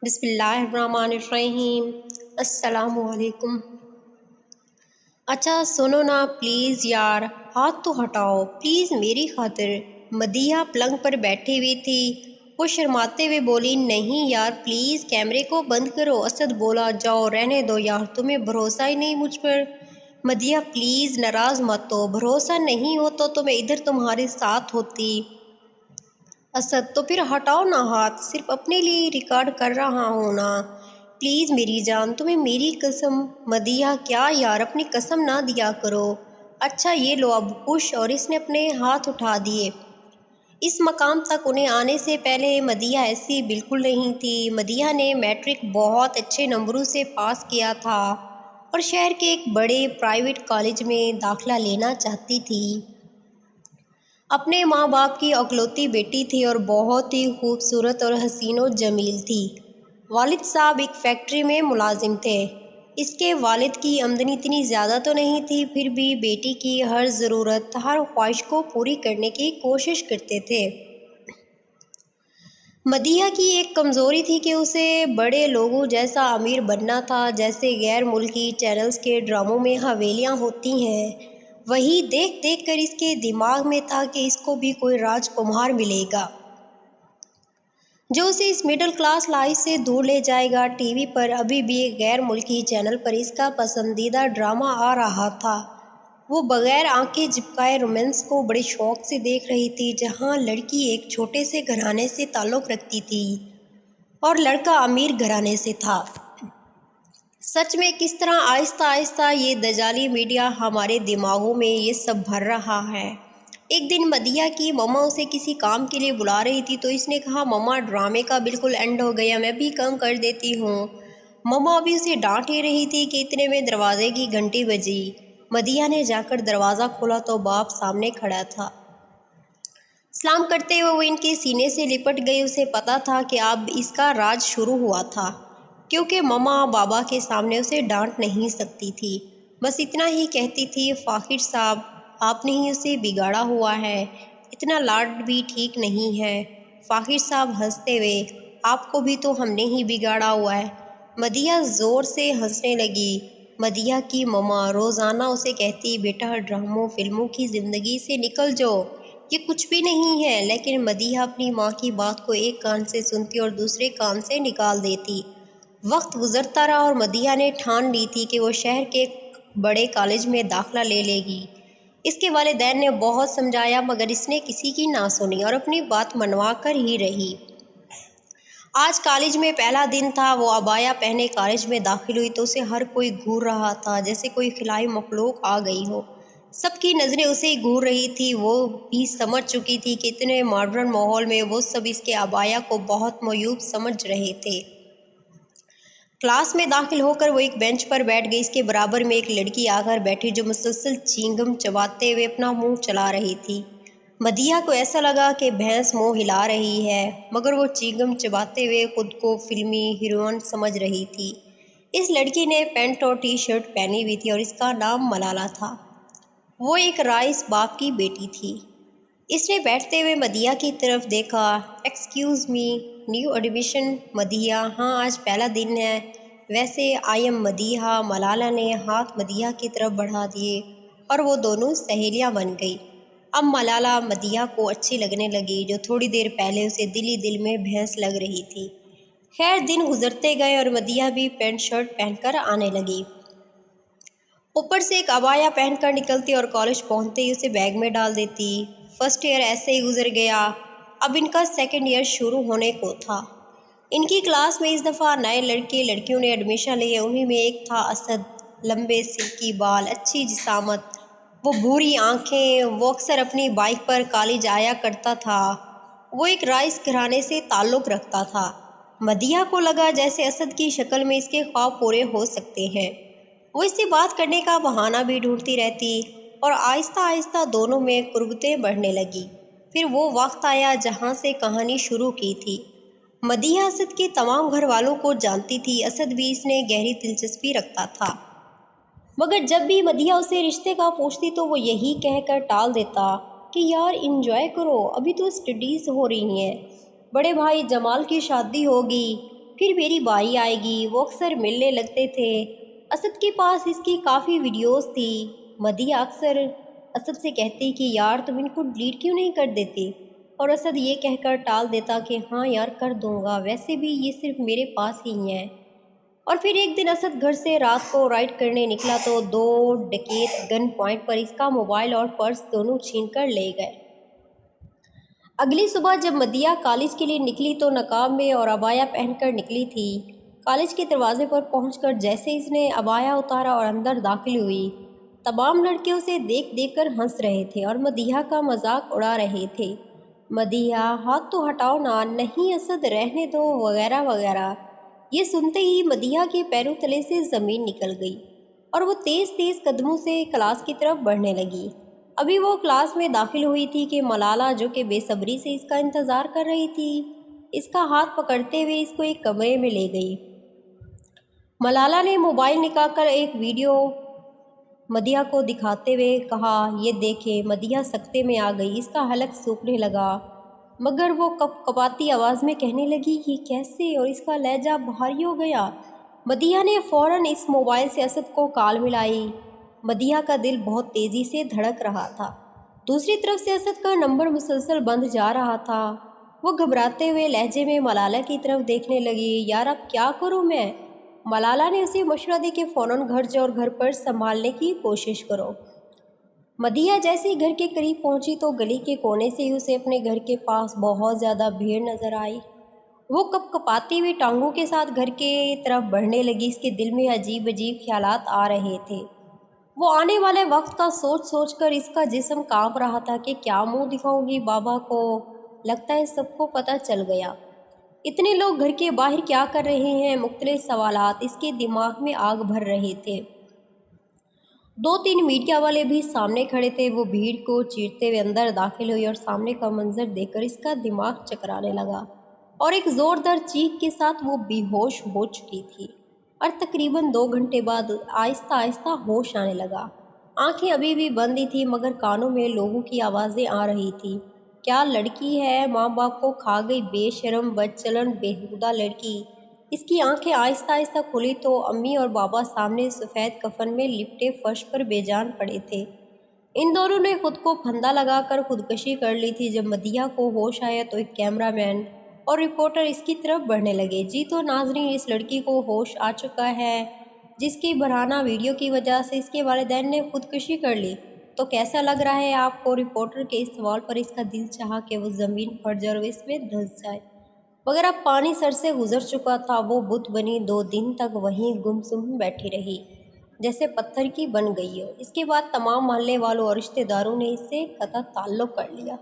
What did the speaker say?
بسم اللہ الرحمن الرحیم۔ السلام علیکم۔ اچھا سنو نا پلیز یار، ہاتھ تو ہٹاؤ پلیز میری خاطر۔ مدیحہ پلنگ پر بیٹھی ہوئی تھی، وہ شرماتے ہوئے بولی نہیں یار پلیز کیمرے کو بند کرو۔ اسد بولا جاؤ رہنے دو یار، تمہیں بھروسہ ہی نہیں مجھ پر۔ مدیحہ پلیز ناراض مت ہو، بھروسہ نہیں ہو تو میں ادھر تمہارے ساتھ ہوتی۔ اسد تو پھر ہٹاؤ نا ہاتھ، صرف اپنے لیے ریکارڈ کر رہا ہوں نا، پلیز میری جان تمہیں میری قسم۔ مدیحہ کیا یار اپنی قسم نہ دیا کرو۔ اچھا یہ لو اب خوش، اور اس نے اپنے ہاتھ اٹھا دیے۔ اس مقام تک انہیں آنے سے پہلے مدیحہ ایسی بالکل نہیں تھی۔ مدیحہ نے میٹرک بہت اچھے نمبروں سے پاس کیا تھا اور شہر کے ایک بڑے پرائیویٹ کالج میں داخلہ لینا چاہتی تھی۔ اپنے ماں باپ کی اکلوتی بیٹی تھی اور بہت ہی خوبصورت اور حسین و جمیل تھی۔ والد صاحب ایک فیکٹری میں ملازم تھے۔ اس کے والد کی آمدنی اتنی زیادہ تو نہیں تھی، پھر بھی بیٹی کی ہر ضرورت، ہر خواہش کو پوری کرنے کی کوشش کرتے تھے۔ مدیحہ کی ایک کمزوری تھی کہ اسے بڑے لوگوں جیسا امیر بننا تھا، جیسے غیر ملکی چینلز کے ڈراموں میں حویلیاں ہوتی ہیں۔ وہی دیکھ دیکھ کر اس کے دماغ میں تھا کہ اس کو بھی کوئی راج کمار ملے گا جو اسے اس مڈل کلاس لائف سے دور لے جائے گا۔ ٹی وی پر ابھی بھی ایک غیر ملکی چینل پر اس کا پسندیدہ ڈرامہ آ رہا تھا۔ وہ بغیر آنکھیں جھپکائے رومانس کو بڑے شوق سے دیکھ رہی تھی، جہاں لڑکی ایک چھوٹے سے گھرانے سے تعلق رکھتی تھی اور لڑکا امیر گھرانے سے تھا۔ سچ میں کس طرح آہستہ آہستہ یہ دجالی میڈیا ہمارے دماغوں میں یہ سب بھر رہا ہے۔ ایک دن مدیحہ کی مما اسے کسی کام کے لیے بلا رہی تھی تو اس نے کہا مما ڈرامے کا بالکل اینڈ ہو گیا، میں بھی کم کر دیتی ہوں۔ مما ابھی اسے ڈانٹ ہی رہی تھی کہ اتنے میں دروازے کی گھنٹی بجی۔ مدیحہ نے جا کر دروازہ کھولا تو باپ سامنے کھڑا تھا۔ سلام کرتے ہوئے وہ ان کے سینے سے لپٹ گئی۔ اسے پتا تھا کہ اب اس کا راج شروع ہوا تھا، کیونکہ مما بابا کے سامنے اسے ڈانٹ نہیں سکتی تھی۔ بس اتنا ہی کہتی تھی فاخر صاحب آپ نے ہی اسے بگاڑا ہوا ہے، اتنا لاڈ بھی ٹھیک نہیں ہے۔ فاخر صاحب ہنستے ہوئے آپ کو بھی تو ہم نے ہی بگاڑا ہوا ہے۔ مدیحہ زور سے ہنسنے لگی۔ مدیحہ کی مما روزانہ اسے کہتی بیٹا ڈراموں فلموں کی زندگی سے نکل جاؤ، یہ کچھ بھی نہیں ہے، لیکن مدیحہ اپنی ماں کی بات کو ایک کان سے سنتی اور دوسرے کان سے نکال دیتی۔ وقت گزرتا رہا اور مدیحہ نے ٹھان لی تھی کہ وہ شہر کے بڑے کالج میں داخلہ لے لے گی۔ اس کے والدین نے بہت سمجھایا مگر اس نے کسی کی نہ سنی اور اپنی بات منوا کر ہی رہی۔ آج کالج میں پہلا دن تھا۔ وہ عبایا پہنے کالج میں داخل ہوئی تو اسے ہر کوئی گھور رہا تھا، جیسے کوئی خلائی مخلوق آ گئی ہو۔ سب کی نظریں اسے ہی گھور رہی تھی۔ وہ بھی سمجھ چکی تھی کہ اتنے ماڈرن ماحول میں وہ سب اس کے عبایا کو بہت معیوب سمجھ رہے تھے۔ کلاس میں داخل ہو کر وہ ایک بینچ پر بیٹھ گئی۔ اس کے برابر میں ایک لڑکی آ کر بیٹھی جو مسلسل چینگم چباتے ہوئے اپنا منہ چلا رہی تھی۔ مدیحہ کو ایسا لگا کہ بھینس منہ ہلا رہی ہے، مگر وہ چینگم چباتے ہوئے خود کو فلمی ہیروئن سمجھ رہی تھی۔ اس لڑکی نے پینٹ اور ٹی شرٹ پہنی ہوئی تھی اور اس کا نام ملالہ تھا۔ وہ ایک رائس باپ کی بیٹی تھی۔ اس نے بیٹھتے ہوئے مدیحہ کی طرف دیکھا۔ Excuse me, new admission? Madiha ہاں آج پہلا دن ہے۔ ویسے آئی ایم مدیحہ۔ ملالہ نے ہاتھ مدیحہ کی طرف بڑھا دیے اور وہ دونوں سہیلیاں بن گئی۔ اب ملالہ مدیحہ کو اچھی لگنے لگی، جو تھوڑی دیر پہلے اسے دل ہی دل میں بھینس لگ رہی تھی۔ خیر دن گزرتے گئے اور مدیحہ بھی پینٹ شرٹ پہن کر آنے لگی، اوپر سے ایک عبایا پہن کر نکلتی اور کالج پہنچتے ہی اسے بیگ میں ڈال دیتی۔ فرسٹ ایئر ایسے ہی گزر گیا۔ اب ان کا سیکنڈ ایئر شروع ہونے کو تھا۔ ان کی کلاس میں اس دفعہ نئے لڑکے لڑکیوں نے ایڈمیشن لیے۔ انہیں میں ایک تھا اسد، لمبے سلکی بال، اچھی جسامت، وہ بھوری آنکھیں۔ وہ اکثر اپنی بائک پر کالج آیا کرتا تھا۔ وہ ایک رائس گھرانے سے تعلق رکھتا تھا۔ مدیحہ کو لگا جیسے اسد کی شکل میں اس کے خواب پورے ہو سکتے ہیں۔ وہ اس سے بات کرنے کا بہانہ بھی ڈھونڈتی رہتی اور آہستہ آہستہ دونوں میں قربتیں بڑھنے لگی۔ پھر وہ وقت آیا جہاں سے کہانی شروع کی تھی۔ مدیحہ اسد کے تمام گھر والوں کو جانتی تھی۔ اسد بھی اس نے گہری دلچسپی رکھتا تھا، مگر جب بھی مدیحہ اسے رشتے کا پوچھتی تو وہ یہی کہہ کر ٹال دیتا کہ یار انجوائے کرو، ابھی تو اسٹڈیز ہو رہی ہیں، بڑے بھائی جمال کی شادی ہوگی، پھر میری باری آئے گی۔ وہ اکثر ملنے لگتے تھے۔ اسد کے پاس اس کی کافی ویڈیوز تھی۔ مدیحہ اکثر اسد سے کہتی کہ یار تم ان کو ڈیلیٹ کیوں نہیں کر دیتی، اور اسد یہ کہہ کر ٹال دیتا کہ ہاں یار کر دوں گا، ویسے بھی یہ صرف میرے پاس ہی ہیں۔ اور پھر ایک دن اسد گھر سے رات کو رائڈ کرنے نکلا تو 2 ڈکیت گن پوائنٹ پر اس کا موبائل اور پرس دونوں چھین کر لے گئے۔ اگلی صبح جب مدیحہ کالج کے لیے نکلی تو نقاب میں اور عبایا پہن کر نکلی تھی۔ کالج کے دروازے پر پہنچ کر جیسے اس نے عبایا اتارا اور اندر داخل ہوئی، تمام لڑکے اسے دیکھ دیکھ کر ہنس رہے تھے اور مدیحہ کا مذاق اڑا رہے تھے۔ مدیحہ ہاتھ تو ہٹاؤ نا، نہیں اسد رہنے دو، وغیرہ وغیرہ۔ یہ سنتے ہی مدیحہ کے پیروں تلے سے زمین نکل گئی اور وہ تیز تیز قدموں سے کلاس کی طرف بڑھنے لگی۔ ابھی وہ کلاس میں داخل ہوئی تھی کہ ملالہ جو کہ بے صبری سے اس کا انتظار کر رہی تھی، اس کا ہاتھ پکڑتے ہوئے اس کو ایک کمرے میں لے گئی۔ ملالہ نے موبائل نکال کر ایک ویڈیو مدیحہ کو دکھاتے ہوئے کہا، یہ دیکھیں۔ مدیحہ سکتے میں آ گئی، اس کا حلق سوکھنے لگا، مگر وہ کپ کپاتی آواز میں کہنے لگی یہ کیسے، اور اس کا لہجہ بھاری ہو گیا۔ مدیحہ نے فوراً اس موبائل سے اسد کو کال ملائی۔ مدیحہ کا دل بہت تیزی سے دھڑک رہا تھا۔ دوسری طرف سے اسد کا نمبر مسلسل بند جا رہا تھا۔ وہ گھبراتے ہوئے لہجے میں ملالہ کی طرف دیکھنے لگی۔ یار اب کیا کروں میں؟ ملالہ نے اسے مشورہ دی کہ فوراً گھر جاؤ اور گھر پر سنبھالنے کی کوشش کرو۔ مدیحہ جیسے ہی گھر کے قریب پہنچی تو گلی کے کونے سے ہی اسے اپنے گھر کے پاس بہت زیادہ بھیڑ نظر آئی۔ وہ کپ کپاتی ہوئی ٹانگوں کے ساتھ گھر کے طرف بڑھنے لگی۔ اس کے دل میں عجیب عجیب خیالات آ رہے تھے۔ وہ آنے والے وقت کا سوچ سوچ کر اس کا جسم کانپ رہا تھا کہ کیا منہ دکھاؤں گی بابا کو، لگتا ہے سب کو پتہ چل گیا۔ اتنے لوگ گھر کے باہر کیا کر رہے ہیں، مختلف سوالات اس کے دماغ میں آگ بھر رہے تھے۔ 2-3 میڈیا والے بھی سامنے کھڑے تھے۔ وہ بھیڑ کو چیرتے ہوئے اندر داخل ہوئی اور سامنے کا منظر دیکھ کر اس کا دماغ چکرانے لگا اور ایک زوردار چیخ کے ساتھ وہ بے ہوش ہو چکی تھی، اور تقریباً 2 گھنٹے بعد آہستہ آہستہ ہوش آنے لگا۔ آنکھیں ابھی بھی بند ہی تھیں مگر کانوں میں لوگوں کی آوازیں آ رہی تھیں۔ کیا لڑکی ہے، ماں باپ کو کھا گئی، بے شرم، بد چلن، بےہودہ لڑکی۔ اس کی آنکھیں آہستہ آہستہ کھلی تو امی اور بابا سامنے سفید کفن میں لپٹے فرش پر بے جان پڑے تھے۔ ان دونوں نے خود کو پھندا لگا کر خودکشی کر لی تھی۔ جب مدیحہ کو ہوش آیا تو ایک کیمرہ مین اور رپورٹر اس کی طرف بڑھنے لگے۔ جی تو ناظرین، اس لڑکی کو ہوش آ چکا ہے جس کی برہنہ ویڈیو کی وجہ سے اس کے والدین نے خودکشی کر لی۔ تو کیسا لگ رہا ہے آپ کو؟ رپورٹر کے اس سوال پر اس کا دل چاہا کہ وہ زمین پھٹ جائے اور اس میں دھنس جائے، مگر اب پانی سر سے گزر چکا تھا۔ وہ بت بنی 2 دن تک وہیں گمسم بیٹھی رہی جیسے پتھر کی بن گئی ہو۔ اس کے بعد تمام محلے والوں اور رشتہ داروں نے اس سے قطع تعلق کر لیا۔